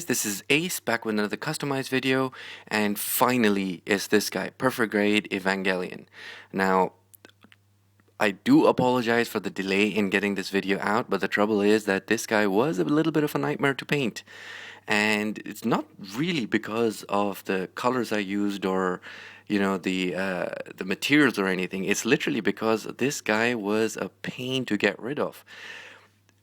this is Ace back with another customized video, and finally is this guy, Perfect Grade Evangelion. Now, I do apologize for the delay in getting this video out, but the trouble is that this guy was a little bit of a nightmare to paint. And it's not really because of the colors I used or, the materials or anything. It's literally because this guy was a pain to get rid of.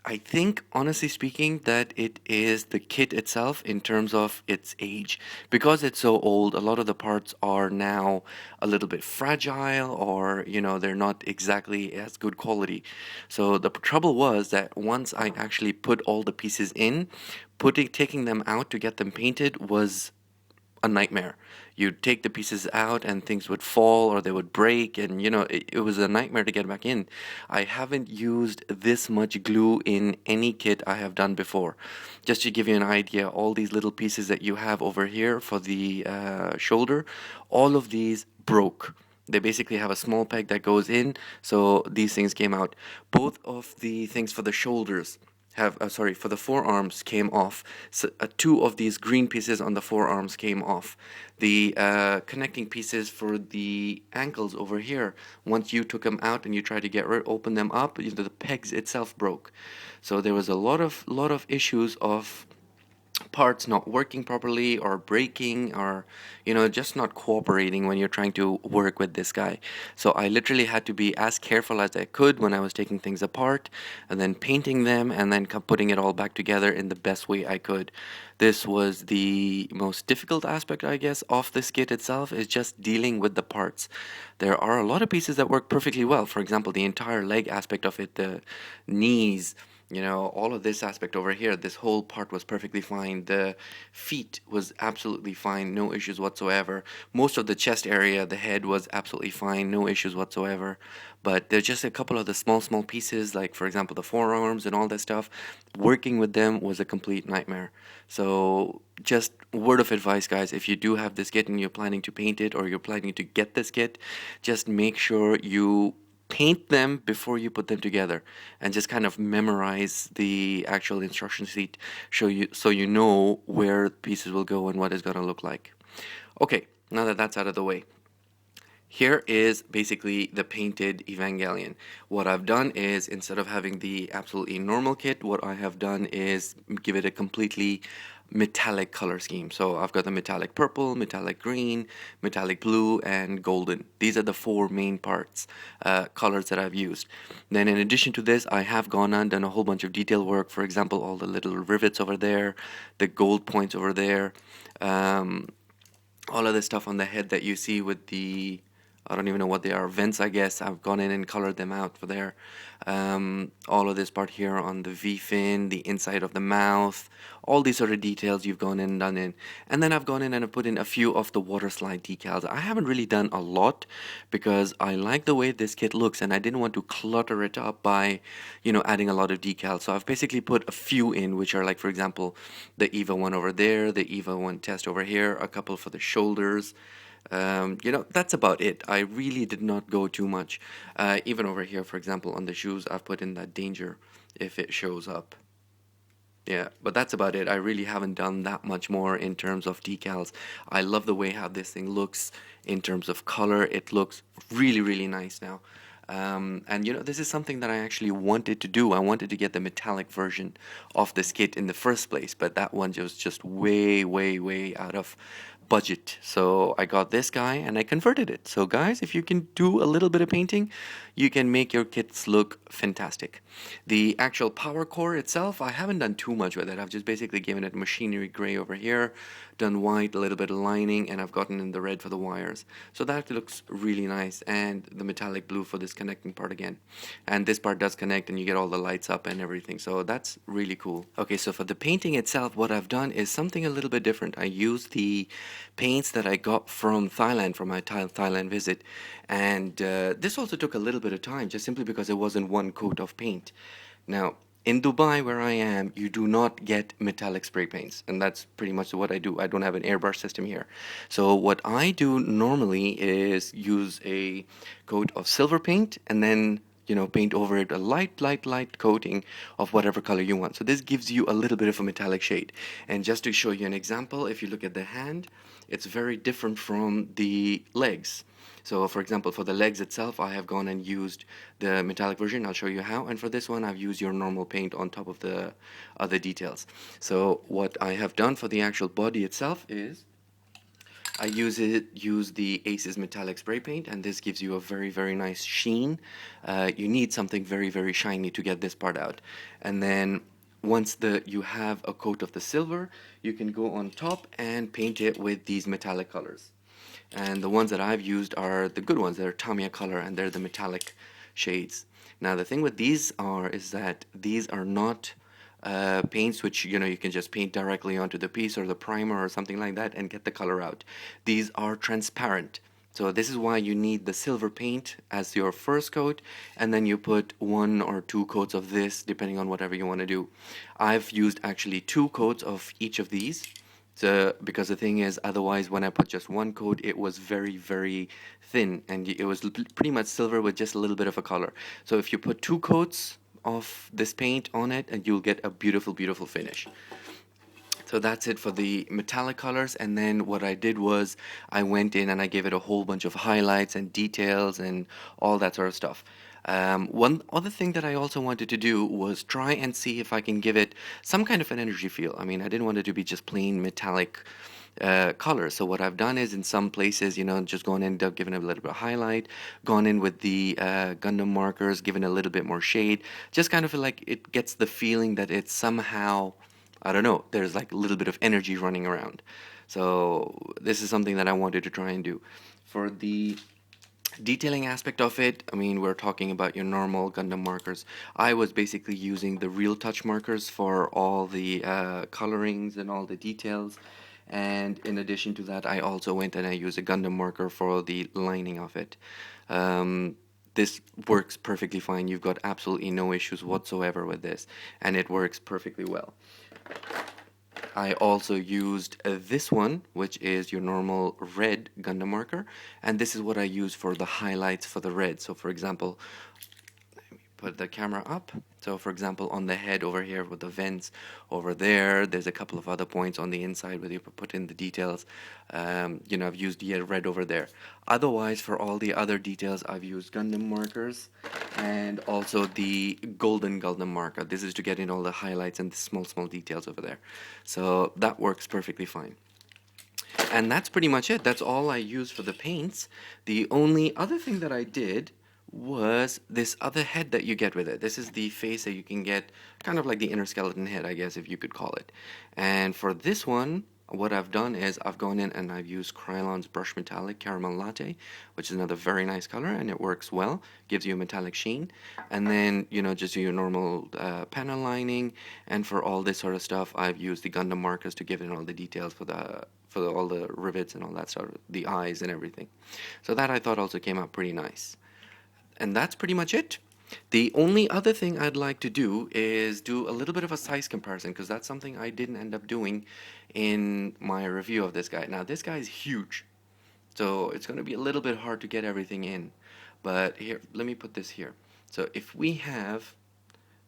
I think, honestly speaking, that it is the kit itself in terms of its age. Because it's so old, a lot of the parts are now a little bit fragile or, they're not exactly as good quality. So the trouble was that once I actually put all the pieces in, taking them out to get them painted was a nightmare. You'd take the pieces out and things would fall or they would break, and it was a nightmare to get back in. I haven't used this much glue in any kit I have done before. Just to give you an idea, all these little pieces that you have over here for the shoulder, all of these broke. They basically have a small peg that goes in, so these things came out. Both of the things for the shoulders for the forearms came off. So, two of these green pieces on the forearms came off. The connecting pieces for the ankles over here, once you took them out and you tried to open them up, the pegs itself broke. So there was a lot of issues of parts not working properly or breaking or just not cooperating when you're trying to work with this guy. So I literally had to be as careful as I could when I was taking things apart and then painting them and then putting it all back together in the best way I could. This was the most difficult aspect, I guess, of this kit itself, is just dealing with the parts. There are a lot of pieces that work perfectly well. For example, the entire leg aspect of it, the knees, all of this aspect over here, this whole part was perfectly fine. The feet was absolutely fine, no issues whatsoever. Most of the chest area, the head was absolutely fine, no issues whatsoever. But there's just a couple of the small pieces, like for example the forearms and all that stuff. Working with them was a complete nightmare. So just word of advice, guys, if you do have this kit and you're planning to paint it or you're planning to get this kit, just make sure you paint them before you put them together and just kind of memorize the actual instruction sheet so you know where pieces will go and what it's going to look like. Okay, now that that's out of the way, here is basically the painted Evangelion. What I've done is, instead of having the absolutely normal kit, what I have done is give it a completely metallic color scheme. So I've got the metallic purple, metallic green, metallic blue, and golden. These are the four main colors that I've used. Then in addition to this, I have gone on done a whole bunch of detail work. For example, all the little rivets over there, the gold points over there, all of the stuff on the head that you see with the, I don't even know what they are, vents, I guess. I've gone in and colored them out for there. All of this part here on the V-fin, the inside of the mouth, all these sort of details you've gone in and done in. And then I've gone in and I've put in a few of the water slide decals. I haven't really done a lot because I like the way this kit looks and I didn't want to clutter it up by, adding a lot of decals. So I've basically put a few in, which are like, for example, the EVA 1 over there, the EVA 1 test over here, a couple for the shoulders. That's about it. I really did not go too much. Even over here, for example, on the shoes, I've put in that danger if it shows up. Yeah, but that's about it. I really haven't done that much more in terms of decals. I love the way how this thing looks in terms of color. It looks really, really nice now. And this is something that I actually wanted to do. I wanted to get the metallic version of this kit in the first place, but that one was just way, way, way out of budget. So I got this guy and I converted it. So guys, if you can do a little bit of painting, you can make your kits look fantastic. The actual power core itself, I haven't done too much with it. I've just basically given it machinery gray over here, done white, a little bit of lining, and I've gotten in the red for the wires. So that looks really nice, and the metallic blue for this connecting part again. And this part does connect and you get all the lights up and everything. So that's really cool. Okay, so for the painting itself, what I've done is something a little bit different. I used the paints that I got from Thailand, from my Thailand visit. And this also took a little bit of time, just simply because it wasn't one coat of paint. Now, in Dubai, where I am, you do not get metallic spray paints, and that's pretty much what I do. I don't have an airbrush system here. So what I do normally is use a coat of silver paint and then paint over it a light coating of whatever color you want. So this gives you a little bit of a metallic shade. And just to show you an example, if you look at the hand, it's very different from the legs. So for example, for the legs itself, I have gone and used the metallic version. I'll show you how. And for this one, I've used your normal paint on top of the other details. So what I have done for the actual body itself is I use the Aces metallic spray paint, and this gives you a very nice sheen. You need something very shiny to get this part out. And then once you have a coat of the silver, you can go on top and paint it with these metallic colors. And the ones that I've used are the good ones. They're Tamiya color, and they're the metallic shades. Now the thing with these is that these are not paints which you can just paint directly onto the piece or the primer or something like that and get the color out. These are transparent. So this is why you need the silver paint as your first coat, and then you put 1 or 2 coats of this depending on whatever you want to do. I've used actually 2 coats of each of these. So, because the thing is, otherwise when I put just 1 coat, it was very thin, and it was pretty much silver with just a little bit of a color. So if you put 2 coats of this paint on it, and you'll get a beautiful finish. So that's it for the metallic colors. And then what I did was I went in and I gave it a whole bunch of highlights and details and all that sort of stuff. One other thing that I also wanted to do was try and see if I can give it some kind of an energy feel. I mean, I didn't want it to be just plain metallic color. So what I've done is in some places, just gone in, given a little bit of highlight, gone in with the Gundam markers, given a little bit more shade, just kind of like it gets the feeling that it's somehow, I don't know, there's like a little bit of energy running around. So this is something that I wanted to try and do. For the detailing aspect of it, I mean, we're talking about your normal Gundam markers. I was basically using the Real Touch markers for all the colorings and all the details. And in addition to that, I also went and I used a Gundam marker for the lining of it. This works perfectly fine. You've got absolutely no issues whatsoever with this, and it works perfectly well. I also used this one, which is your normal red Gundam marker, and this is what I use for the highlights for the red. So for example, let me put the camera up. So for example, on the head over here with the vents over there, there's a couple of other points on the inside where you put in the details. I've used the red over there. Otherwise, for all the other details, I've used Gundam markers and also the golden Gundam marker. This is to get in all the highlights and the small details over there. So that works perfectly fine. And that's pretty much it. That's all I used for the paints. The only other thing that I did was this other head that you get with it. This is the face that you can get, kind of like the inner skeleton head, I guess, if you could call it. And for this one, what I've done is I've gone in and I've used Krylon's Brush Metallic Caramel Latte, which is another very nice color, and it works well, gives you a metallic sheen. And then, just your normal panel lining, and for all this sort of stuff, I've used the Gundam markers to give it all the details for all the rivets and all that sort of, the eyes and everything. So that I thought also came out pretty nice. And that's pretty much it. The only other thing I'd like to do is do a little bit of a size comparison, because that's something I didn't end up doing in my review of this guy. Now, this guy is huge, so it's going to be a little bit hard to get everything in. But here, let me put this here. So if we have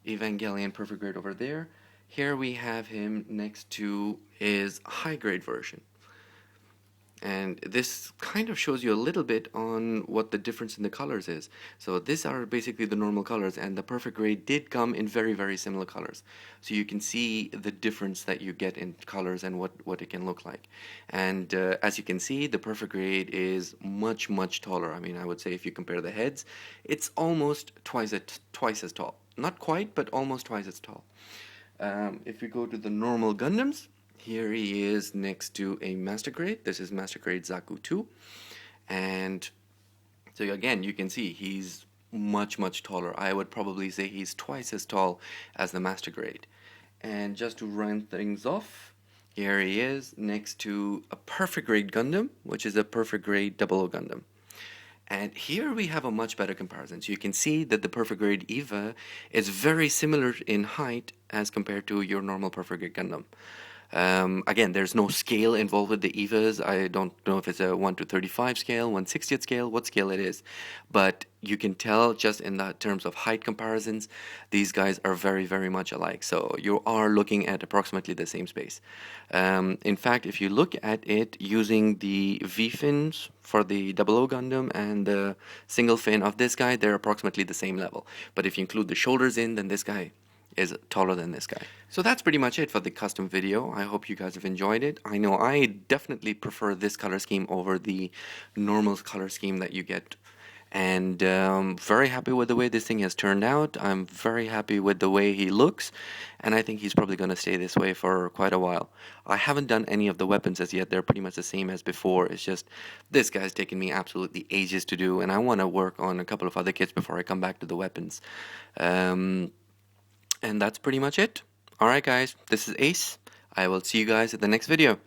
Evangelion Perfect Grade over there, here we have him next to his high grade version. And this kind of shows you a little bit on what the difference in the colors is. So these are basically the normal colors, and the Perfect Grade did come in very similar colors. So you can see the difference that you get in colors and what it can look like. And as you can see, the Perfect Grade is much taller. I mean, I would say if you compare the heads, it's almost twice as tall. Not quite, but almost twice as tall. If we go to the normal Gundams, here he is next to a Master Grade. This is Master Grade Zaku 2. And so again, you can see he's much taller. I would probably say he's twice as tall as the Master Grade. And just to round things off, here he is next to a Perfect Grade Gundam, which is a Perfect Grade 00 Gundam. And here we have a much better comparison. So you can see that the Perfect Grade Eva is very similar in height as compared to your normal Perfect Grade Gundam. Again, there's no scale involved with the EVAs. I don't know if it's a 1 to 35 scale, 1/60th scale, what scale it is. But you can tell just in the terms of height comparisons, these guys are very, very much alike. So you are looking at approximately the same space. In fact, if you look at it using the V-fins for the Double O Gundam and the single fin of this guy, they're approximately the same level. But if you include the shoulders in, then this guy is taller than this guy. So that's pretty much it for the custom video. I hope you guys have enjoyed it. I know I definitely prefer this color scheme over the normal color scheme that you get. And very happy with the way this thing has turned out. I'm very happy with the way he looks, and I think he's probably going to stay this way for quite a while. I haven't done any of the weapons as yet. They're pretty much the same as before. It's just this guy's taken me absolutely ages to do, and I want to work on a couple of other kits before I come back to the weapons. And that's pretty much it. Alright guys, this is Ace. I will see you guys at the next video.